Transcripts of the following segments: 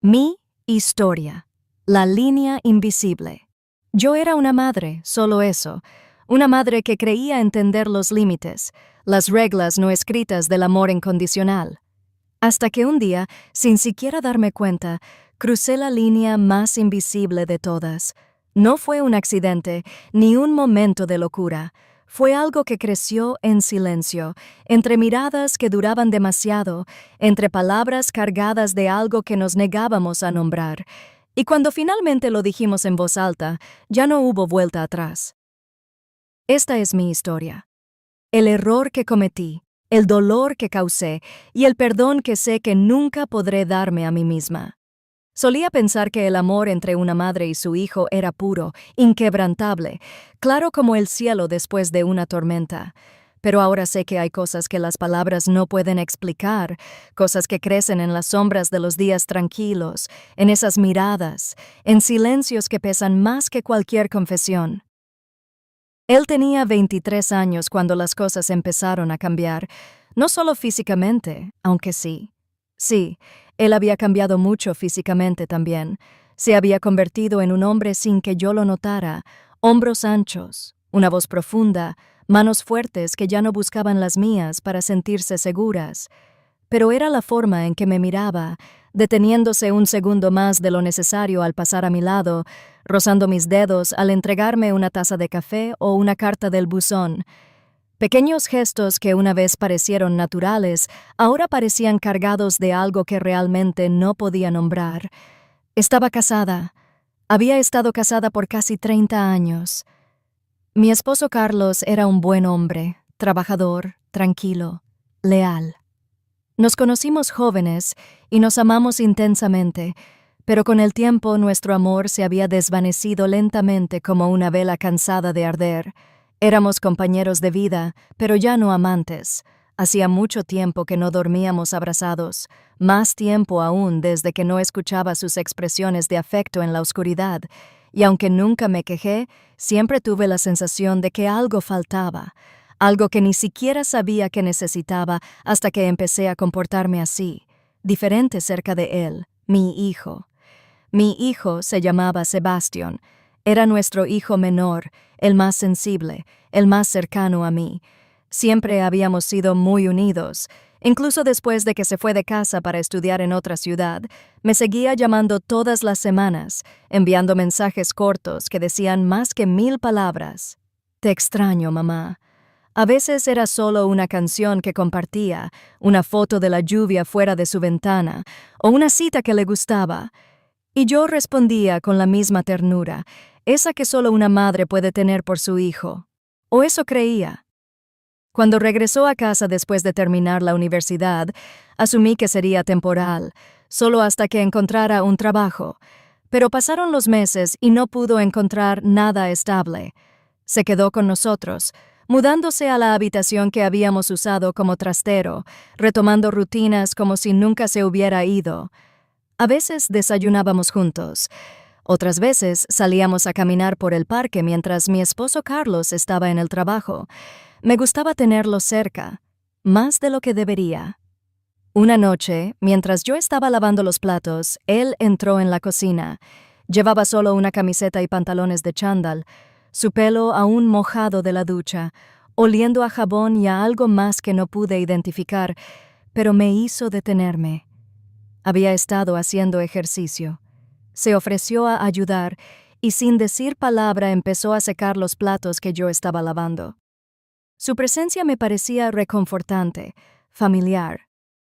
Mi historia. La línea invisible. Yo era una madre, solo eso. Una madre que creía entender los límites, las reglas no escritas del amor incondicional. Hasta que un día, sin siquiera darme cuenta, crucé la línea más invisible de todas. No fue un accidente, ni un momento de locura. Fue algo que creció en silencio, entre miradas que duraban demasiado, entre palabras cargadas de algo que nos negábamos a nombrar. Y cuando finalmente lo dijimos en voz alta, ya no hubo vuelta atrás. Esta es mi historia. El error que cometí, el dolor que causé y el perdón que sé que nunca podré darme a mí misma. Solía pensar que el amor entre una madre y su hijo era puro, inquebrantable, claro como el cielo después de una tormenta. Pero ahora sé que hay cosas que las palabras no pueden explicar, cosas que crecen en las sombras de los días tranquilos, en esas miradas, en silencios que pesan más que cualquier confesión. Él tenía 23 años cuando las cosas empezaron a cambiar, no solo físicamente, aunque sí. Sí, él había cambiado mucho físicamente también. Se había convertido en un hombre sin que yo lo notara, hombros anchos, una voz profunda, manos fuertes que ya no buscaban las mías para sentirse seguras. Pero era la forma en que me miraba, deteniéndose un segundo más de lo necesario al pasar a mi lado, rozando mis dedos al entregarme una taza de café o una carta del buzón. Pequeños gestos que una vez parecieron naturales, ahora parecían cargados de algo que realmente no podía nombrar. Estaba casada. Había estado casada por casi 30 años. Mi esposo Carlos era un buen hombre, trabajador, tranquilo, leal. Nos conocimos jóvenes y nos amamos intensamente, pero con el tiempo nuestro amor se había desvanecido lentamente como una vela cansada de arder. Éramos compañeros de vida, pero ya no amantes. Hacía mucho tiempo que no dormíamos abrazados, más tiempo aún desde que no escuchaba sus expresiones de afecto en la oscuridad, y aunque nunca me quejé, siempre tuve la sensación de que algo faltaba, algo que ni siquiera sabía que necesitaba hasta que empecé a comportarme así, diferente cerca de él, mi hijo. Mi hijo se llamaba Sebastián. Era nuestro hijo menor, el más sensible, el más cercano a mí. Siempre habíamos sido muy unidos. Incluso después de que se fue de casa para estudiar en otra ciudad, me seguía llamando todas las semanas, enviando mensajes cortos que decían más que 1000 palabras. Te extraño, mamá. A veces era solo una canción que compartía, una foto de la lluvia fuera de su ventana, o una cita que le gustaba. Y yo respondía con la misma ternura, esa que solo una madre puede tener por su hijo. O eso creía. Cuando regresó a casa después de terminar la universidad, asumí que sería temporal, solo hasta que encontrara un trabajo. Pero pasaron los meses y no pudo encontrar nada estable. Se quedó con nosotros, mudándose a la habitación que habíamos usado como trastero, retomando rutinas como si nunca se hubiera ido. A veces desayunábamos juntos. Otras veces salíamos a caminar por el parque mientras mi esposo Carlos estaba en el trabajo. Me gustaba tenerlo cerca, más de lo que debería. Una noche, mientras yo estaba lavando los platos, él entró en la cocina. Llevaba solo una camiseta y pantalones de chándal, su pelo aún mojado de la ducha, oliendo a jabón y a algo más que no pude identificar, pero me hizo detenerme. Había estado haciendo ejercicio. Se ofreció a ayudar y sin decir palabra empezó a secar los platos que yo estaba lavando. Su presencia me parecía reconfortante, familiar.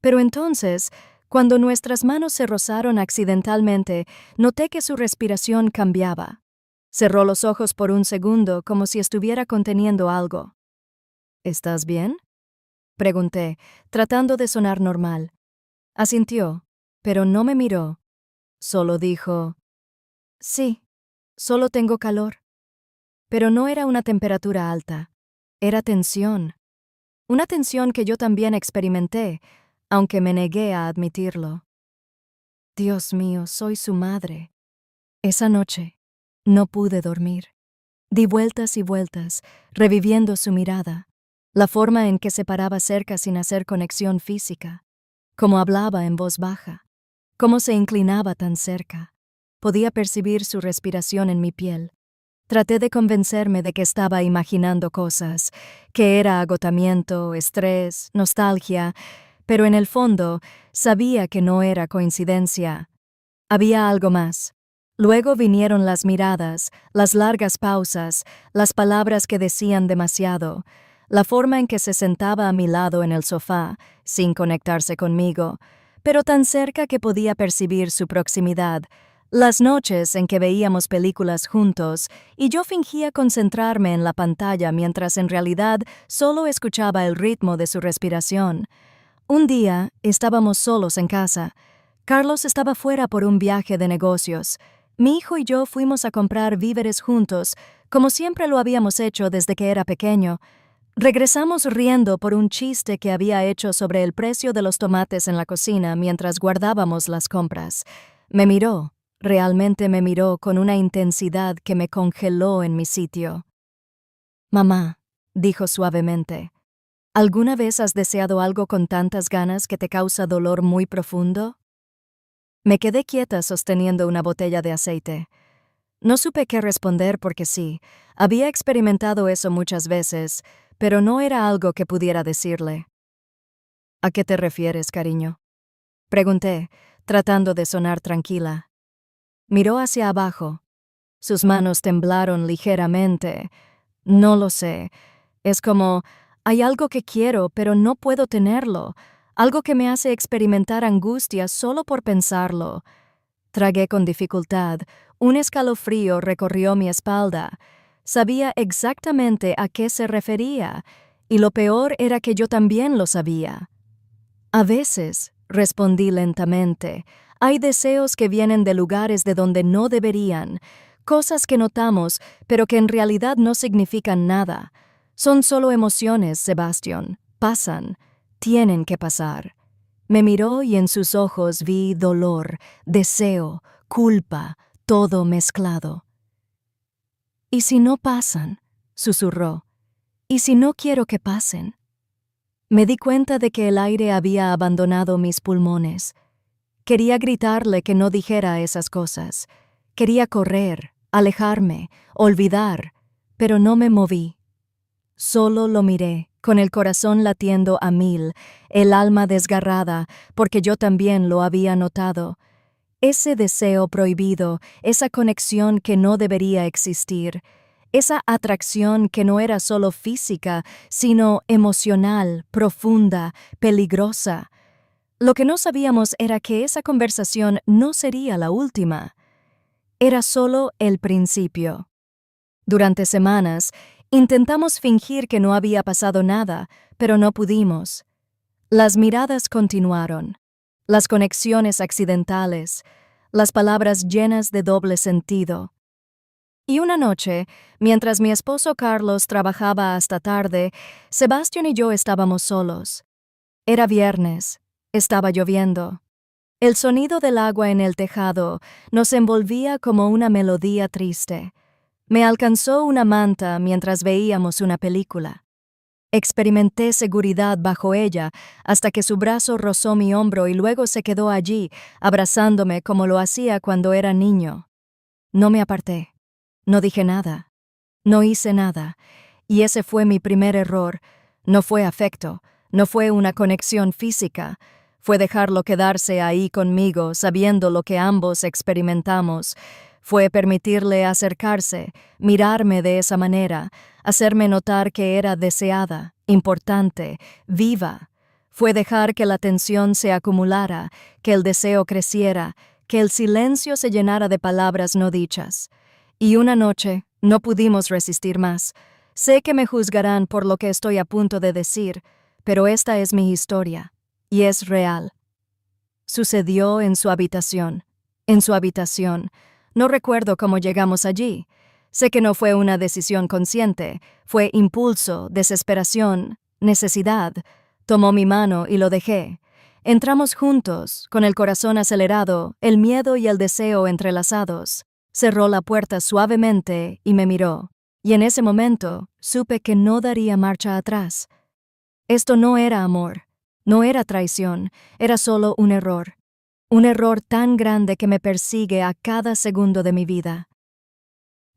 Pero entonces, cuando nuestras manos se rozaron accidentalmente, noté que su respiración cambiaba. Cerró los ojos por un segundo como si estuviera conteniendo algo. ¿Estás bien?, pregunté, tratando de sonar normal. Asintió, pero no me miró. Solo dijo, sí, solo tengo calor. Pero no era una temperatura alta, era tensión. Una tensión que yo también experimenté, aunque me negué a admitirlo. Dios mío, soy su madre. Esa noche no pude dormir. Di vueltas y vueltas, reviviendo su mirada, la forma en que se paraba cerca sin hacer conexión física, como hablaba en voz baja. cómo se inclinaba tan cerca. Podía percibir su respiración en mi piel. Traté de convencerme de que estaba imaginando cosas, que era agotamiento, estrés, nostalgia, pero en el fondo sabía que no era coincidencia. Había algo más. Luego vinieron las miradas, las largas pausas, las palabras que decían demasiado, la forma en que se sentaba a mi lado en el sofá, sin conectarse conmigo, pero tan cerca que podía percibir su proximidad, las noches en que veíamos películas juntos y yo fingía concentrarme en la pantalla mientras en realidad solo escuchaba el ritmo de su respiración. Un día estábamos solos en casa. Carlos estaba fuera por un viaje de negocios. Mi hijo y yo fuimos a comprar víveres juntos, como siempre lo habíamos hecho desde que era pequeño. Regresamos riendo por un chiste que había hecho sobre el precio de los tomates en la cocina mientras guardábamos las compras. Me miró, realmente me miró con una intensidad que me congeló en mi sitio. «Mamá», dijo suavemente, ¿alguna vez has deseado algo con tantas ganas que te causa dolor muy profundo? Me quedé quieta sosteniendo una botella de aceite. No supe qué responder porque sí, había experimentado eso muchas veces, pero no era algo que pudiera decirle. «¿A qué te refieres, cariño?», pregunté, tratando de sonar tranquila. Miró hacia abajo. Sus manos temblaron ligeramente. «No lo sé. Es como, hay algo que quiero, pero no puedo tenerlo. Algo que me hace experimentar angustia solo por pensarlo». Tragué con dificultad. Un escalofrío recorrió mi espalda. Sabía exactamente a qué se refería, y lo peor era que yo también lo sabía. «A veces», respondí lentamente, «hay deseos que vienen de lugares de donde no deberían, cosas que notamos, pero que en realidad no significan nada. Son solo emociones, Sebastián. Pasan. Tienen que pasar». Me miró y en sus ojos vi dolor, deseo, culpa, todo mezclado. «¿Y si no pasan?», susurró. «¿Y si no quiero que pasen?». Me di cuenta de que el aire había abandonado mis pulmones. Quería gritarle que no dijera esas cosas. Quería correr, alejarme, olvidar, pero no me moví. Solo lo miré, con el corazón latiendo a 1000, el alma desgarrada, porque yo también lo había notado. Ese deseo prohibido, esa conexión que no debería existir, esa atracción que no era solo física, sino emocional, profunda, peligrosa. Lo que no sabíamos era que esa conversación no sería la última. Era solo el principio. Durante semanas, intentamos fingir que no había pasado nada, pero no pudimos. Las miradas continuaron, las conexiones accidentales, las palabras llenas de doble sentido. Y una noche, mientras mi esposo Carlos trabajaba hasta tarde, Sebastián y yo estábamos solos. Era viernes, estaba lloviendo. El sonido del agua en el tejado nos envolvía como una melodía triste. Me alcanzó una manta mientras veíamos una película. Experimenté seguridad bajo ella hasta que su brazo rozó mi hombro y luego se quedó allí, abrazándome como lo hacía cuando era niño. No me aparté. No dije nada. No hice nada. Y ese fue mi primer error. No fue afecto. No fue una conexión física. Fue dejarlo quedarse ahí conmigo, sabiendo lo que ambos experimentamos. Fue permitirle acercarse, mirarme de esa manera, hacerme notar que era deseada, importante, viva. Fue dejar que la tensión se acumulara, que el deseo creciera, que el silencio se llenara de palabras no dichas. Y una noche no pudimos resistir más. Sé que me juzgarán por lo que estoy a punto de decir, pero esta es mi historia, y es real. Sucedió en su habitación. En su habitación. No recuerdo cómo llegamos allí. Sé que no fue una decisión consciente, fue impulso, desesperación, necesidad. Tomó mi mano y lo dejé. Entramos juntos, con el corazón acelerado, el miedo y el deseo entrelazados. Cerró la puerta suavemente y me miró. Y en ese momento supe que no daría marcha atrás. Esto no era amor, no era traición, era solo un error. Un error tan grande que me persigue a cada segundo de mi vida.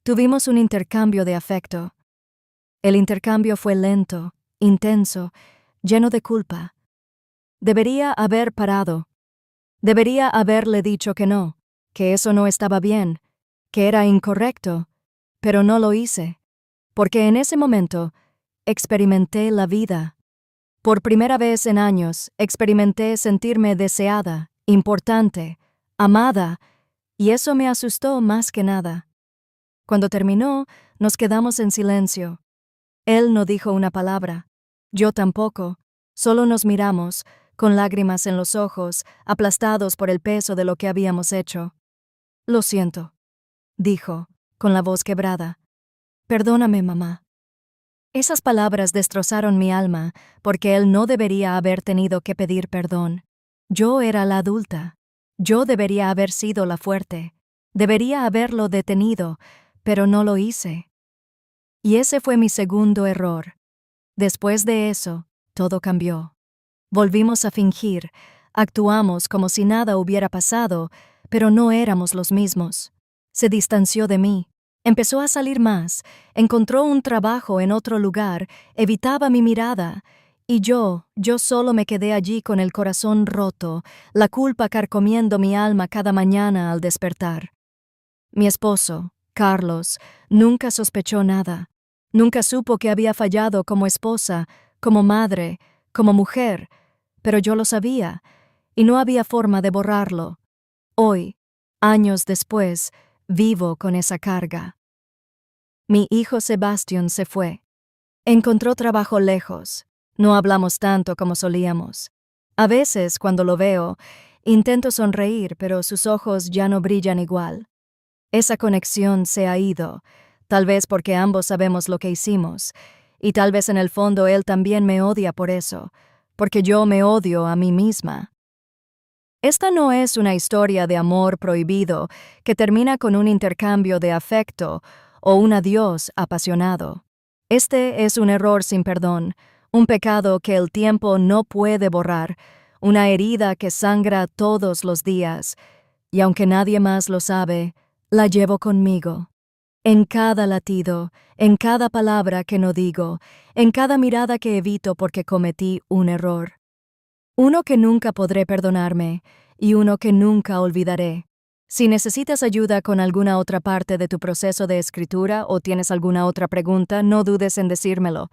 Tuvimos un intercambio de afecto. El intercambio fue lento, intenso, lleno de culpa. Debería haber parado. Debería haberle dicho que no, que eso no estaba bien, que era incorrecto, pero no lo hice, porque en ese momento experimenté la vida. Por primera vez en años experimenté sentirme deseada, importante, amada, y eso me asustó más que nada. Cuando terminó, nos quedamos en silencio. Él no dijo una palabra, yo tampoco, solo nos miramos, con lágrimas en los ojos, aplastados por el peso de lo que habíamos hecho. Lo siento, dijo, con la voz quebrada. Perdóname, mamá. Esas palabras destrozaron mi alma, porque él no debería haber tenido que pedir perdón. Yo era la adulta. Yo debería haber sido la fuerte. Debería haberlo detenido, pero no lo hice. Y ese fue mi segundo error. Después de eso, todo cambió. Volvimos a fingir, actuamos como si nada hubiera pasado, pero no éramos los mismos. Se distanció de mí, empezó a salir más, encontró un trabajo en otro lugar, evitaba mi mirada, y yo solo me quedé allí con el corazón roto, la culpa carcomiendo mi alma cada mañana al despertar. Mi esposo, Carlos, nunca sospechó nada. Nunca supo que había fallado como esposa, como madre, como mujer, pero yo lo sabía, y no había forma de borrarlo. Hoy, años después, vivo con esa carga. Mi hijo Sebastián se fue. Encontró trabajo lejos. No hablamos tanto como solíamos. A veces, cuando lo veo, intento sonreír, pero sus ojos ya no brillan igual. Esa conexión se ha ido, tal vez porque ambos sabemos lo que hicimos, y tal vez en el fondo él también me odia por eso, porque yo me odio a mí misma. Esta no es una historia de amor prohibido que termina con un intercambio de afecto o un adiós apasionado. Este es un error sin perdón, un pecado que el tiempo no puede borrar, una herida que sangra todos los días, y aunque nadie más lo sabe, la llevo conmigo. En cada latido, en cada palabra que no digo, en cada mirada que evito porque cometí un error. Uno que nunca podré perdonarme y uno que nunca olvidaré. Si necesitas ayuda con alguna otra parte de tu proceso de escritura o tienes alguna otra pregunta, no dudes en decírmelo.